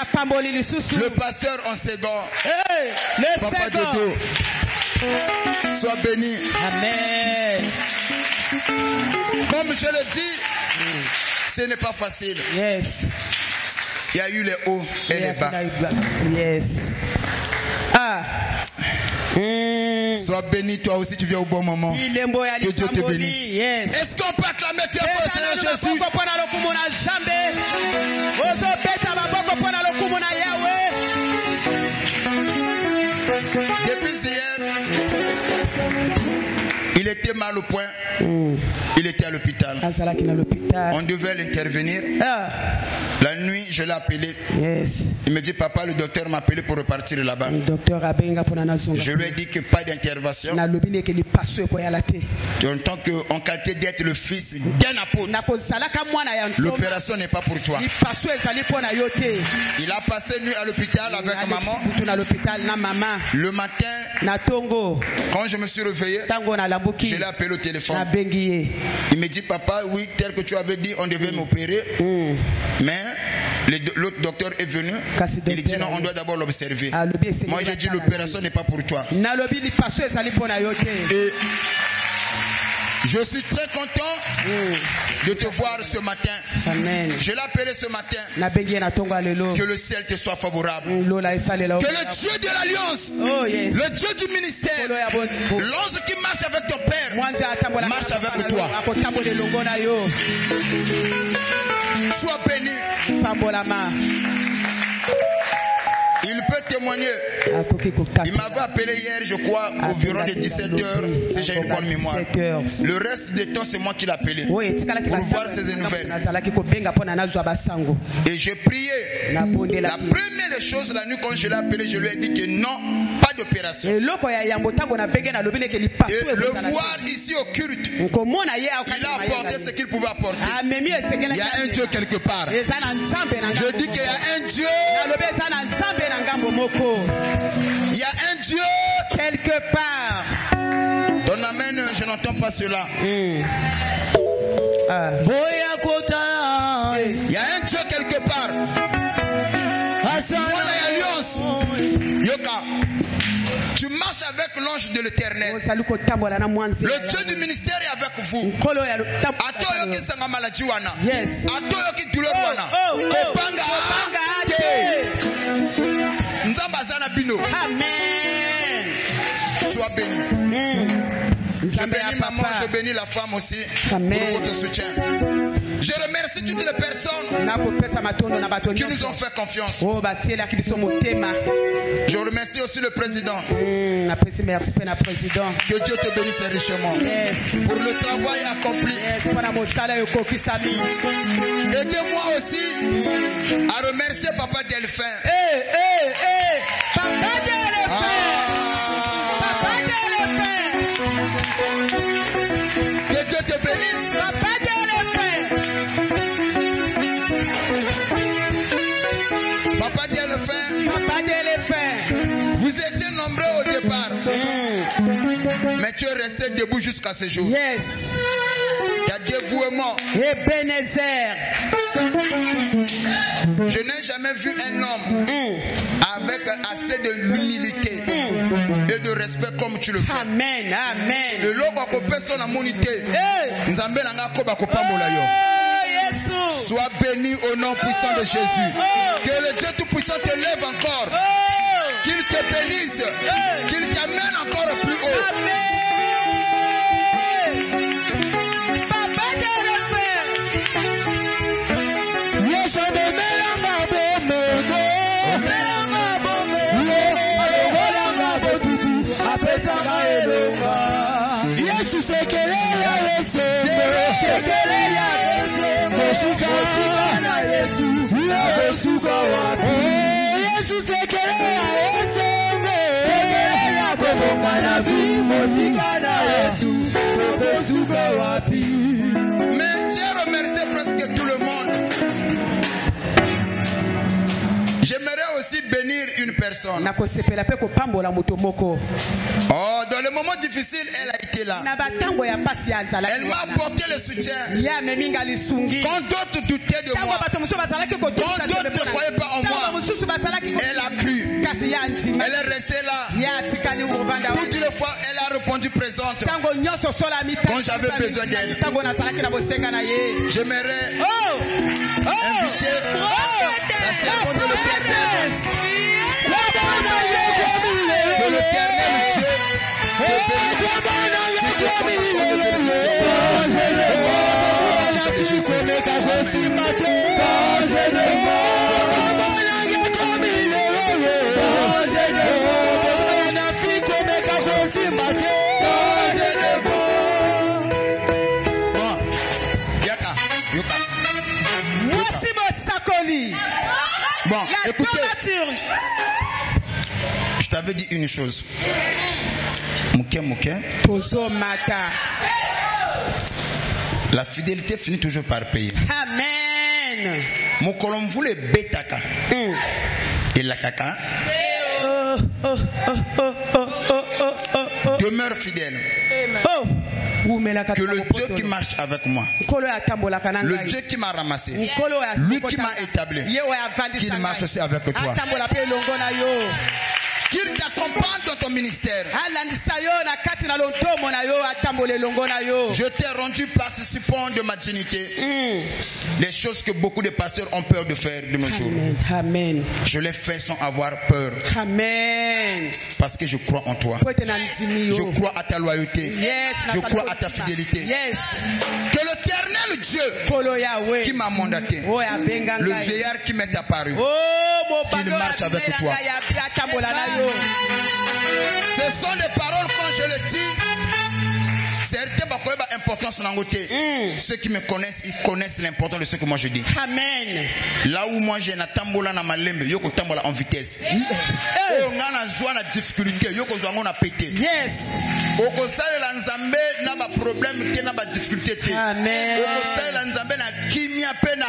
le pasteur en second. Hey, le Papa second. Dodo. Sois béni. Amen. Comme je le dis, ce n'est pas facile. Yes. Il y a eu les hauts et les bas. Yes. Ah. Sois béni, toi aussi tu viens au bon moment. Que Dieu te bénisse. Yes. Est-ce qu'on peut acclamer très fort Seigneur Jésus? Depuis hier, il était mal au point. Il était à l'hôpital. On devait l'intervenir. La nuit, je l'ai appelé. Yes. Il me dit, papa, le docteur m'a appelé pour repartir là-bas. Je lui ai dit que pas d'intervention. En tant qu'en qualité d'être le fils d'un apôtre, l'opération n'est pas pour toi. Il a passé nuit à l'hôpital avec maman. Le matin, quand je me suis réveillé, je l'ai appelé au téléphone. Il me dit, papa, oui, tel que tu avais dit, on devait m'opérer. Mais l'autre docteur est venu. Il dit non, on doit d'abord l'observer. Moi j'ai dit l'opération n'est pas pour toi. Et je suis très content de te voir ce matin. Amen. Je l'ai appelé ce matin. Que le ciel te soit favorable. Que le Dieu de l'alliance, le Dieu du ministère, l'ange qui marche avec ton père, marche avec toi. Sois béni. Il peut témoigner. Il m'avait appelé hier, je crois, environ de 17h, si j'ai une bonne mémoire. Le reste du temps, c'est moi qui l'ai appelé pour voir ses nouvelles. Et j'ai prié. La première des choses, la nuit, quand je l'ai appelé, je lui ai dit que non, pas d'opération. Et le voir ici au culte, il a apporté ce qu'il pouvait apporter. Il y a un Dieu quelque part. Je dis qu'il y a un Dieu. Il y a un Dieu quelque part. Ton amen, je n'entends pas cela. Il y a un Dieu quelque part. Alliance. Yoka. Tu marches avec l'ange de l'Éternel. Le Dieu du ministère est avec vous. Atoyoki sanga maladie wana. Yes. Atoyoki douleur wana. Kopanga. Nzambazana bino. Amen. Sois béni. Je bénis maman, je bénis la femme aussi. Amen. Pour votre soutien. Je remercie toutes les personnes qui nous ont fait confiance. Je remercie aussi le président. Que Dieu te bénisse richement. Yes. Pour le travail accompli. Yes. Aidez-moi aussi à remercier Papa Delphin. Papa Delphin. Papa Delphin. Que Dieu te bénisse. Papa Delphin. Papa Delphin. Papa Delphin. Vous étiez nombreux au départ. Mais tu es resté debout jusqu'à ce jour. Yes. Ta dévouement. Ebenezer. Je n'ai jamais vu un homme avec assez de l'humilité et de respect comme tu le fais. Amen. Amen. Le logo ko personne amonité. Nzambe nanga ko ba ko pambola yo. Sois béni au nom puissant de Jésus. Que le Dieu tout-puissant te lève encore. Qu'il te bénisse. Qu'il t'amène encore plus haut. Amen. Mais j'ai remercié une personne. Oh, dans les moments difficiles, elle a été là. Elle m'a apporté le soutien. Quand d'autres doutaient de moi, quand d'autres ne croyaient pas en moi, elle a cru. Elle est restée là. Toutes les fois, elle a répondu présente quand j'avais besoin d'elle. J'aimerais inviter la servante de l'Éternel. Que l'Éternel Dieu Bon, écoutez, je t'avais dit une chose. La fidélité finit toujours par payer. Amen. Mon voulait betaka. Et la caca. Demeure fidèle. Que le Dieu qui marche avec moi, le Dieu qui m'a ramassé, lui qui m'a établi, qu'il marche aussi avec toi. Qu'il t'accompagne dans ton ministère. Je t'ai rendu participant de ma dignité. Les choses que beaucoup de pasteurs ont peur de faire de nos jours. Amen. Je les fais sans avoir peur. Amen. Parce que je crois en toi. Je crois à ta loyauté. Je crois à ta fidélité. Que l'Éternel Dieu qui m'a mandaté, le vieillard qui m'est apparu, qu'il marche avec toi. Ce sont des paroles quand je le dis. Certains importance ceux qui me connaissent, ils connaissent l'importance de ce que moi je dis. Amen. Là où moi j'ai na tambola na malembe, yoko tambola en vitesse. On a na difficulté, yoko zwango na pété. Yes. Oko sale la nzambe na ba problème te na ba difficulté te. Amen. Oko sale la nzambe na kimia pe na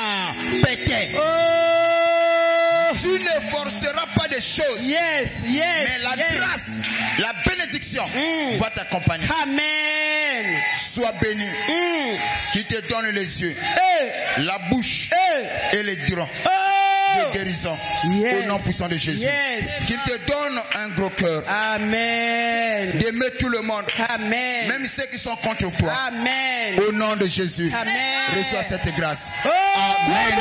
pété. Tu ne forceras pas des choses. Yes, yes. Mais la grâce, la bénédiction va t'accompagner. Amen. Sois béni. Qui te donne les yeux, la bouche et les dents de guérison. Au nom puissant de Jésus. Qu'il te donne un gros cœur. Amen. D'aimer tout le monde. Amen. Même ceux qui sont contre toi. Amen. Au nom de Jésus. Amen. Reçois cette grâce. Amen.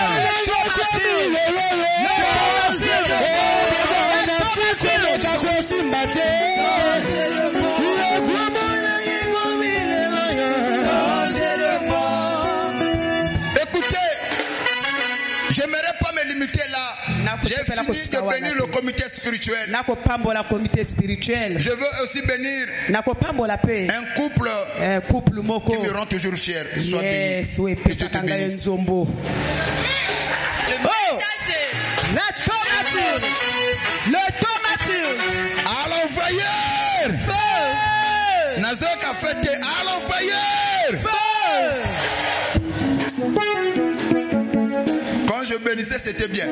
Écoutez, j'aimerais pas me limiter là. J'ai fini de bénir le comité spirituel. Je veux aussi bénir un couple qui me rend toujours fier. Sois béni. Que Dieu te bénisse. Le tomature. À l'envoyeur. Nazoka fête à l'envoyeur. Quand je bénissais, c'était bien.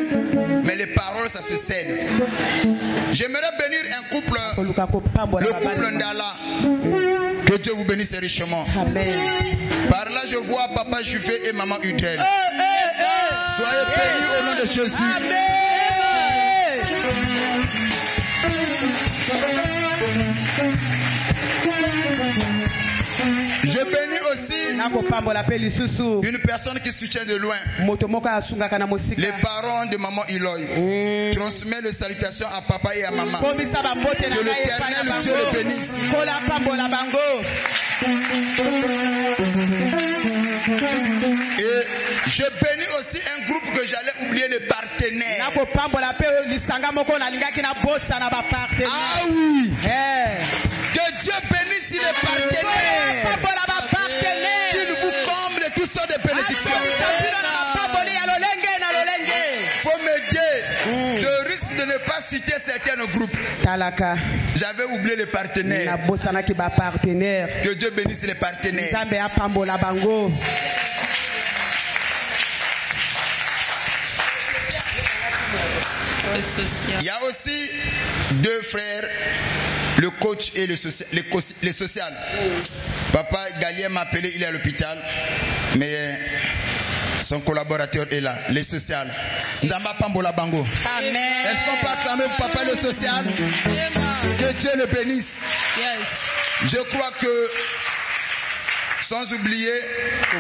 Mais les paroles, ça se cède. J'aimerais bénir un couple. Le couple Ndala. Que Dieu vous bénisse richement. Amen. Par là, je vois Papa Juvé et Maman Udrel. Soyez bénis au nom de Jésus. Amen. Je bénis aussi une personne qui soutient de loin. Les parents de Maman Iloy. Transmets les salutations à papa et à maman. Que l'Éternel Dieu les bénisse. Et je bénis aussi un groupe que j'allais oublier, les partenaires. Ah oui. Que Dieu bénisse les partenaires. Qu'il vous comble de toutes sortes de bénédictions. Faut m'aider. Je risque de ne pas citer certains groupes. J'avais oublié les partenaires. Que Dieu bénisse les partenaires. Il y a aussi deux frères, le coach et le social. Papa Galien m'a appelé, il est à l'hôpital, mais son collaborateur est là, les social. Nzamba Pambola Bango. Amen. Est-ce qu'on peut acclamer pour papa le social? Que Dieu le bénisse. Je crois que, sans oublier,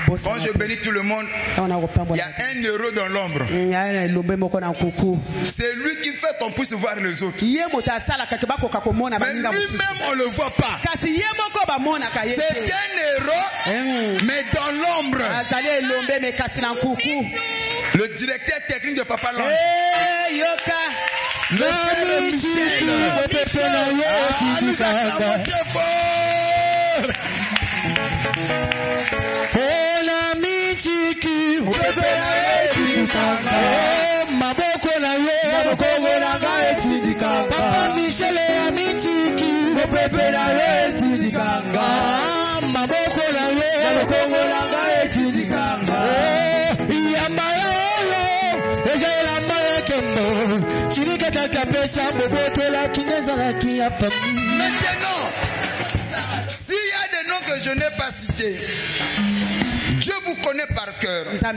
quand je bénis tout le monde, il y a un héros dans l'ombre. C'est lui qui fait qu'on puisse voir les autres. Mais lui-même, on ne le voit pas. C'est un héros, mais dans l'ombre. Le directeur technique de Papa Lange. Le frère Michel. Nous acclamons très fort. Maboko na yo, Kongo na ga etidikanga. Papa Michel amitiki, mopepe na yo etidikanga. Maboko na yo, Kongo na ga etidikanga. Yambaya yo, ejela maya kembo. Chirika kakapesa moboto la kineza la kia famille. Maintenant, s'il y a des noms que je n'ai pas cités, Dieu vous connaît par cœur. Si je me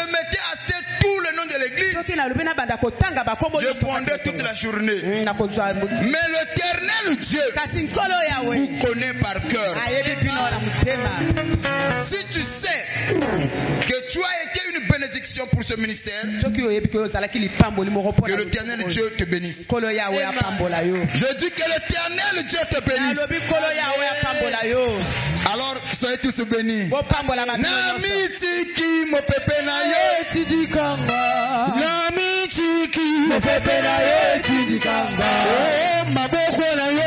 mettais à citer tous les noms de l'église, je prendrais toute la journée. Mais l'Éternel Dieu vous connaît par cœur. Si tu sais que tu as été une bénédiction pour ce ministère, que l'Éternel Dieu te bénisse. Je dis que l'Éternel Dieu te bénisse. Alors soyez tous bénis. Namitiki mo pepe na yo tidikanga. Namitiki mo pepe na yo tidikanga. Maboko na yo.